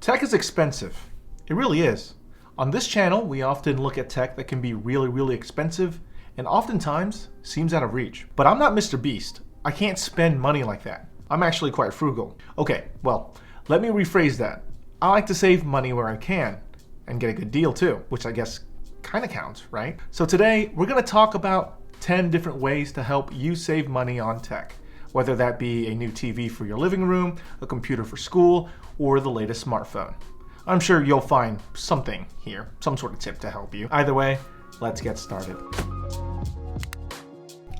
Tech is expensive. It really is. On this channel, we often look at tech that can be really expensive and oftentimes seems out of reach. But I'm not Mr. Beast. I can't spend money like that. I'm actually quite frugal. Okay, well, let me rephrase that. I like to save money where I can and get a good deal too, which I guess kind of counts, right? So today we're going to talk about 10 different ways to help you save money on tech, whether that be a new TV for your living room, a computer for school, or the latest smartphone. I'm sure you'll find something here, some sort of tip to help you. Either way, let's get started.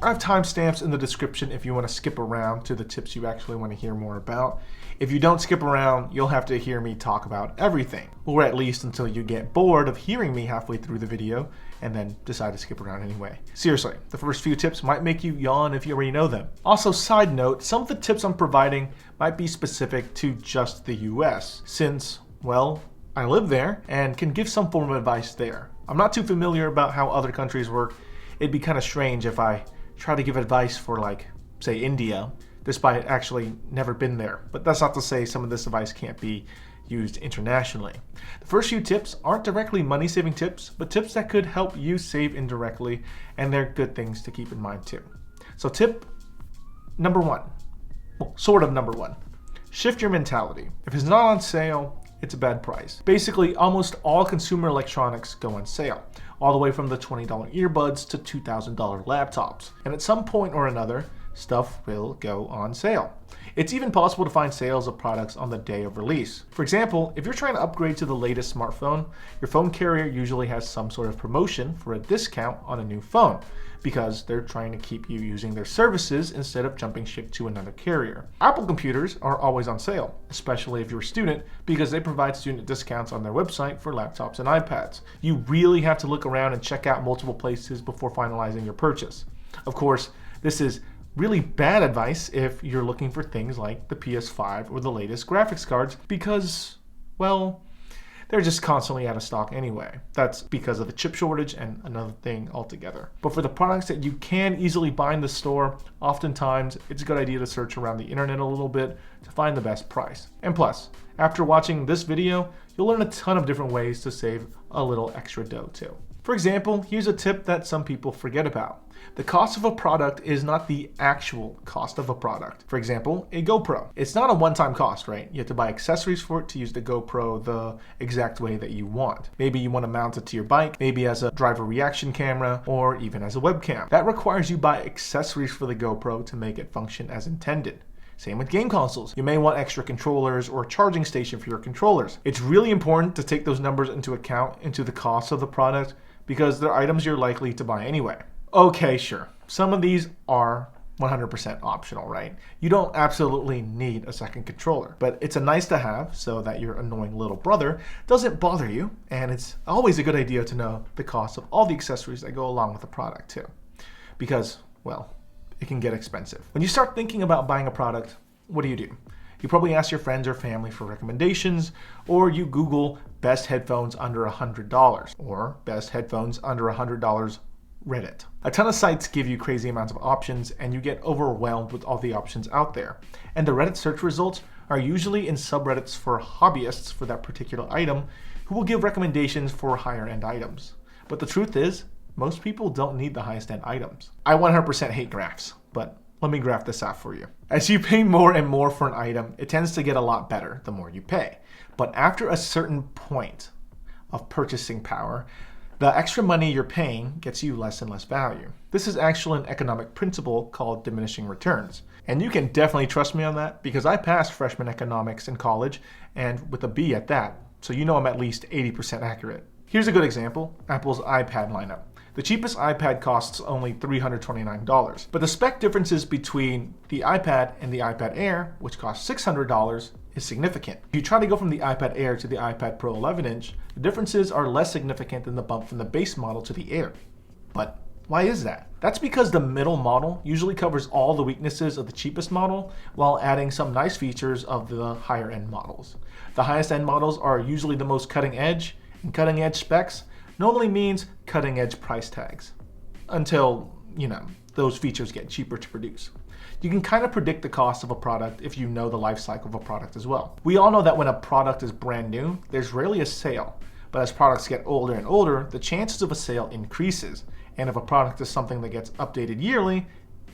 I have timestamps in the description if you want to skip around to the tips you actually want to hear more about. If you don't skip around, you'll have to hear me talk about everything, or at least until you get bored of hearing me halfway through the video and then decide to skip around anyway. Seriously, the first few tips might make you yawn if you already know them. Also, side note, some of the tips I'm providing might be specific to just the US, since, well, I live there and can give some form of advice there. I'm not too familiar about how other countries work. It'd be kind of strange if I try to give advice for, like, say, India, despite actually never been there. But that's not to say some of this advice can't be used internationally. The first few tips aren't directly money-saving tips, but tips that could help you save indirectly, and they're good things to keep in mind too. So tip number one, well, sort of number one, shift your mentality. If it's not on sale, it's a bad price. Basically, almost all consumer electronics go on sale, all the way from the $20 earbuds to $2,000 laptops. And at some point or another, stuff will go on sale. It's even possible to find sales of products on the day of release. For example, if you're trying to upgrade to the latest smartphone, your phone carrier usually has some sort of promotion for a discount on a new phone, because they're trying to keep you using their services instead of jumping ship to another carrier. Apple computers are always on sale, especially if you're a student, because they provide student discounts on their website for laptops and iPads. You really have to look around and check out multiple places before finalizing your purchase. Of course, this is really bad advice if you're looking for things like the PS5 or the latest graphics cards, because, well, they're just constantly out of stock anyway. That's because of the chip shortage and another thing altogether. But for the products that you can easily buy in the store, oftentimes it's a good idea to search around the internet a little bit to find the best price. And plus, after watching this video, you'll learn a ton of different ways to save a little extra dough too. For example, here's a tip that some people forget about. The cost of a product is not the actual cost of a product. For example, a GoPro. It's not a one-time cost, right? You have to buy accessories for it to use the GoPro the exact way that you want. Maybe you want to mount it to your bike, maybe as a driver reaction camera, or even as a webcam. That requires you buy accessories for the GoPro to make it function as intended. Same with game consoles. You may want extra controllers or a charging station for your controllers. It's really important to take those numbers into account into the cost of the product, because they're items you're likely to buy anyway. Okay, sure. Some of these are 100% optional, right? You don't absolutely need a second controller, but it's a nice to have so that your annoying little brother doesn't bother you, and it's always a good idea to know the cost of all the accessories that go along with the product too, because, well, it can get expensive. When you start thinking about buying a product, what do? You probably ask your friends or family for recommendations, or you Google best headphones under $100, or best headphones under $100 Reddit. A ton of sites give you crazy amounts of options, and you get overwhelmed with all the options out there. And the Reddit search results are usually in subreddits for hobbyists for that particular item, who will give recommendations for higher end items. But the truth is, most people don't need the highest end items. I 100% hate graphs, but let me graph this out for you. As you pay more and more for an item, it tends to get a lot better the more you pay. But after a certain point of purchasing power, the extra money you're paying gets you less and less value. This is actually an economic principle called diminishing returns. And you can definitely trust me on that, because I passed freshman economics in college, and with a B at that, so you know I'm at least 80% accurate. Here's a good example, Apple's iPad lineup. The cheapest iPad costs only $329, but the spec differences between the iPad and the iPad Air, which costs $600, is significant. If you try to go from the iPad Air to the iPad Pro 11-inch, the differences are less significant than the bump from the base model to the Air. But why is that? That's because the middle model usually covers all the weaknesses of the cheapest model while adding some nice features of the higher end models. The highest end models are usually the most cutting edge, and cutting edge specs normally means cutting edge price tags until, those features get cheaper to produce. You can kind of predict the cost of a product if you know the life cycle of a product as well. We all know that when a product is brand new, there's rarely a sale. But as products get older and older, the chances of a sale increases. And if a product is something that gets updated yearly,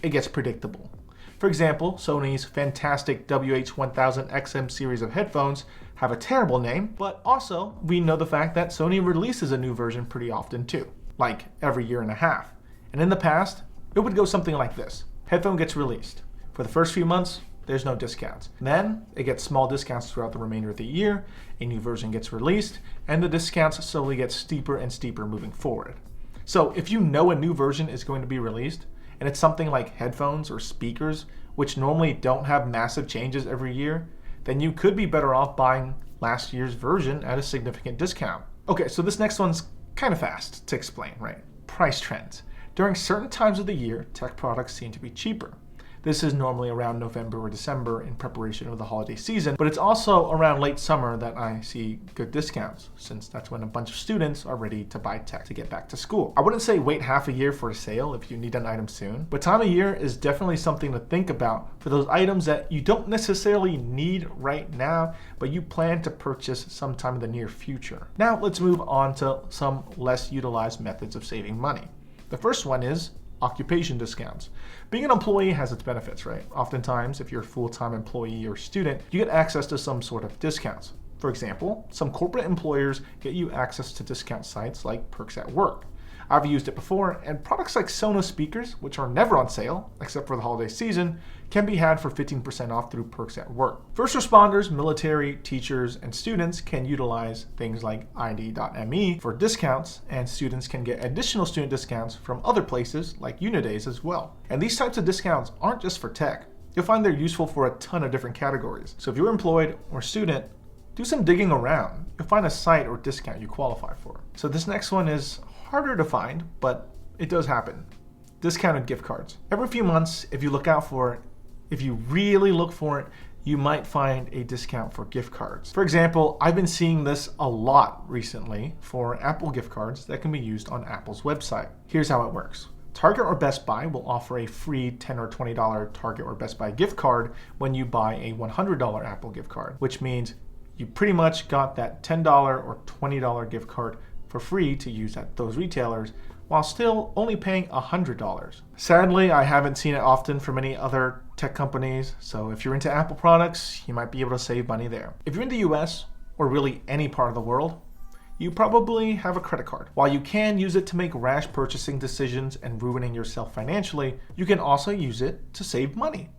it gets predictable. For example, Sony's fantastic WH-1000XM series of headphones have a terrible name, but also we know the fact that Sony releases a new version pretty often too, like every year and a half. And in the past, it would go something like this. Headphone gets released. For the first few months, there's no discounts. Then it gets small discounts throughout the remainder of the year, a new version gets released, and the discounts slowly get steeper and steeper moving forward. So if you know a new version is going to be released, and it's something like headphones or speakers, which normally don't have massive changes every year, then you could be better off buying last year's version at a significant discount. Okay, so this next one's kind of fast to explain, right? Price trends. During certain times of the year, tech products seem to be cheaper. This is normally around November or December in preparation of the holiday season, but it's also around late summer that I see good discounts, since that's when a bunch of students are ready to buy tech to get back to school. I wouldn't say wait half a year for a sale if you need an item soon, but time of year is definitely something to think about for those items that you don't necessarily need right now, but you plan to purchase sometime in the near future. Now let's move on to some less utilized methods of saving money. The first one is occupation discounts. Being an employee has its benefits, right? Oftentimes, if you're a full-time employee or student, you get access to some sort of discounts. For example, some corporate employers get you access to discount sites like Perks at Work. I've used it before, and products like Sonos speakers, which are never on sale, except for the holiday season, can be had for 15% off through Perks at Work. First responders, military, teachers, and students can utilize things like ID.me for discounts, and students can get additional student discounts from other places like Unidays as well. And these types of discounts aren't just for tech. You'll find they're useful for a ton of different categories. So if you're employed or student, do some digging around. You'll find a site or discount you qualify for. So this next one is harder to find, but it does happen. Discounted gift cards. Every few months, if you look out for it, if you really look for it, you might find a discount for gift cards. For example, I've been seeing this a lot recently for Apple gift cards that can be used on Apple's website. Here's how it works. Target or Best Buy will offer a free $10 or $20 Target or Best Buy gift card when you buy a $100 Apple gift card, which means you pretty much got that $10 or $20 gift card for free to use at those retailers while still only paying $100. Sadly, I haven't seen it often from any other tech companies, so if you're into Apple products, you might be able to save money there. If you're in the US, or really any part of the world, you probably have a credit card. While you can use it to make rash purchasing decisions and ruining yourself financially, you can also use it to save money,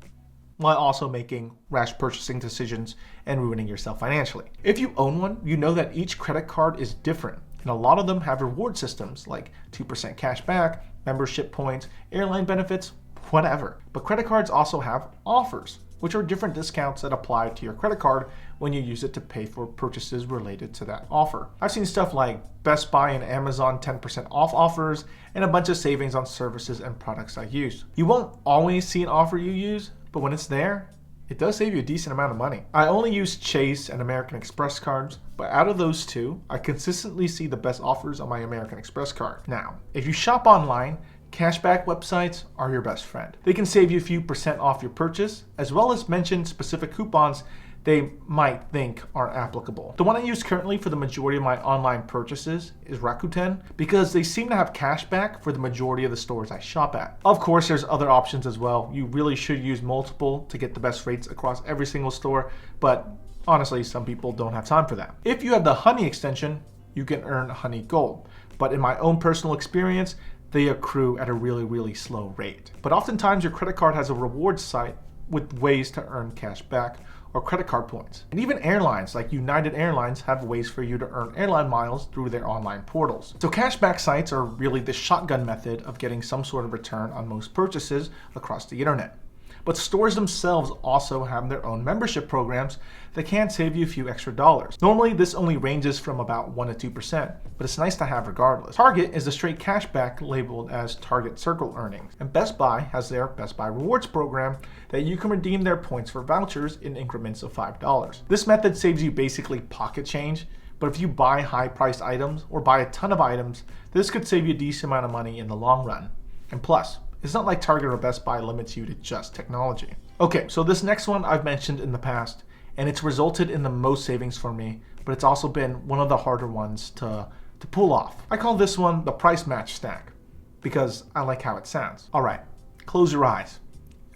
while also making rash purchasing decisions and ruining yourself financially. If you own one, you know that each credit card is different, and a lot of them have reward systems like 2% cash back, membership points, airline benefits, whatever. But credit cards also have offers, which are different discounts that apply to your credit card when you use it to pay for purchases related to that offer. I've seen stuff like Best Buy and Amazon 10% off offers, and a bunch of savings on services and products I use. You won't always see an offer you use, but when it's there, it does save you a decent amount of money. I only use Chase and American Express cards, but out of those two, I consistently see the best offers on my American Express card. Now, if you shop online, cashback websites are your best friend. They can save you a few % off your purchase, as well as mention specific coupons they might think are applicable. The one I use currently for the majority of my online purchases is Rakuten, because they seem to have cashback for the majority of the stores I shop at. Of course, there's other options as well. You really should use multiple to get the best rates across every single store, but honestly, some people don't have time for that. If you have the Honey extension, you can earn Honey Gold, but in my own personal experience, they accrue at a really slow rate. But oftentimes your credit card has a rewards site with ways to earn cash back or credit card points. And even airlines like United Airlines have ways for you to earn airline miles through their online portals. So cashback sites are really the shotgun method of getting some sort of return on most purchases across the internet. But stores themselves also have their own membership programs that can save you a few extra dollars. Normally, this only ranges from about 1% to 2%, but it's nice to have regardless. Target is a straight cashback labeled as Target Circle Earnings, and Best Buy has their Best Buy Rewards program that you can redeem their points for vouchers in increments of $5. This method saves you basically pocket change, but if you buy high-priced items or buy a ton of items, this could save you a decent amount of money in the long run. And plus, It's not like Target or Best Buy limits you to just technology. Okay, so this next one I've mentioned in the past, and it's resulted in the most savings for me, but it's also been one of the harder ones to pull off. I call this one the price match stack because I like how it sounds. All right, close your eyes.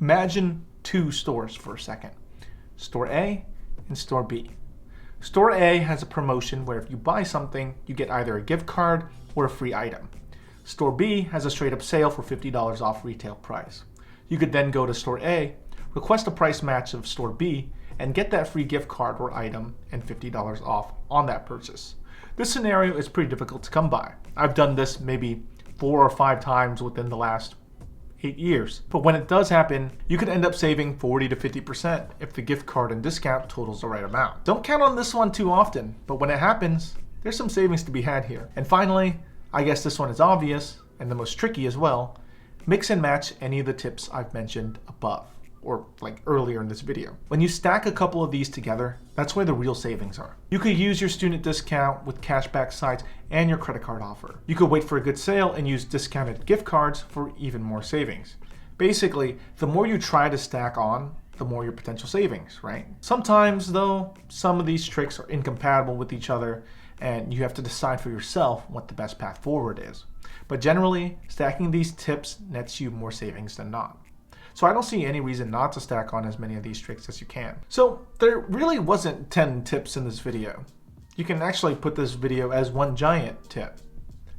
Imagine two stores for a second, Store A and Store B. Store A has a promotion where if you buy something, you get either a gift card or a free item. Store B has a straight up sale for $50 off retail price. You could then go to Store A, request a price match of Store B, and get that free gift card or item and $50 off on that purchase. This scenario is pretty difficult to come by. I've done this maybe 4 or 5 times within the last 8 years. But when it does happen, you could end up saving 40 to 50% if the gift card and discount totals the right amount. Don't count on this one too often, but when it happens, there's some savings to be had here. And finally, I guess this one is obvious and the most tricky as well. Mix and match any of the tips I've mentioned above, or like earlier in this video. When you stack a couple of these together, that's where the real savings are. You could use your student discount with cashback sites and your credit card offer. You could wait for a good sale and use discounted gift cards for even more savings. Basically, the more you try to stack on, the more your potential savings, right? Sometimes though, some of these tricks are incompatible with each other and you have to decide for yourself what the best path forward is. But generally, stacking these tips nets you more savings than not. So I don't see any reason not to stack on as many of these tricks as you can. So there really wasn't 10 tips in this video. You can actually put this video as one giant tip.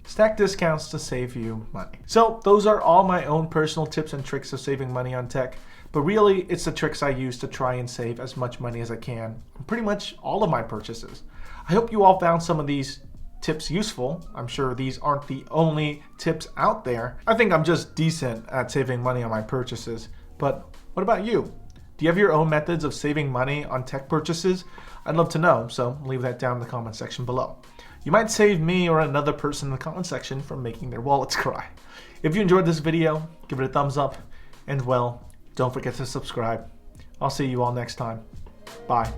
Stack discounts to save you money. So those are all my own personal tips and tricks of saving money on tech. But really, it's the tricks I use to try and save as much money as I can on pretty much all of my purchases. I hope you all found some of these tips useful. I'm sure these aren't the only tips out there. I think I'm just decent at saving money on my purchases. But what about you? Do you have your own methods of saving money on tech purchases? I'd love to know, so leave that down in the comment section below. You might save me or another person in the comment section from making their wallets cry. If you enjoyed this video, give it a thumbs up, and well, don't forget to subscribe. I'll see you all next time. Bye.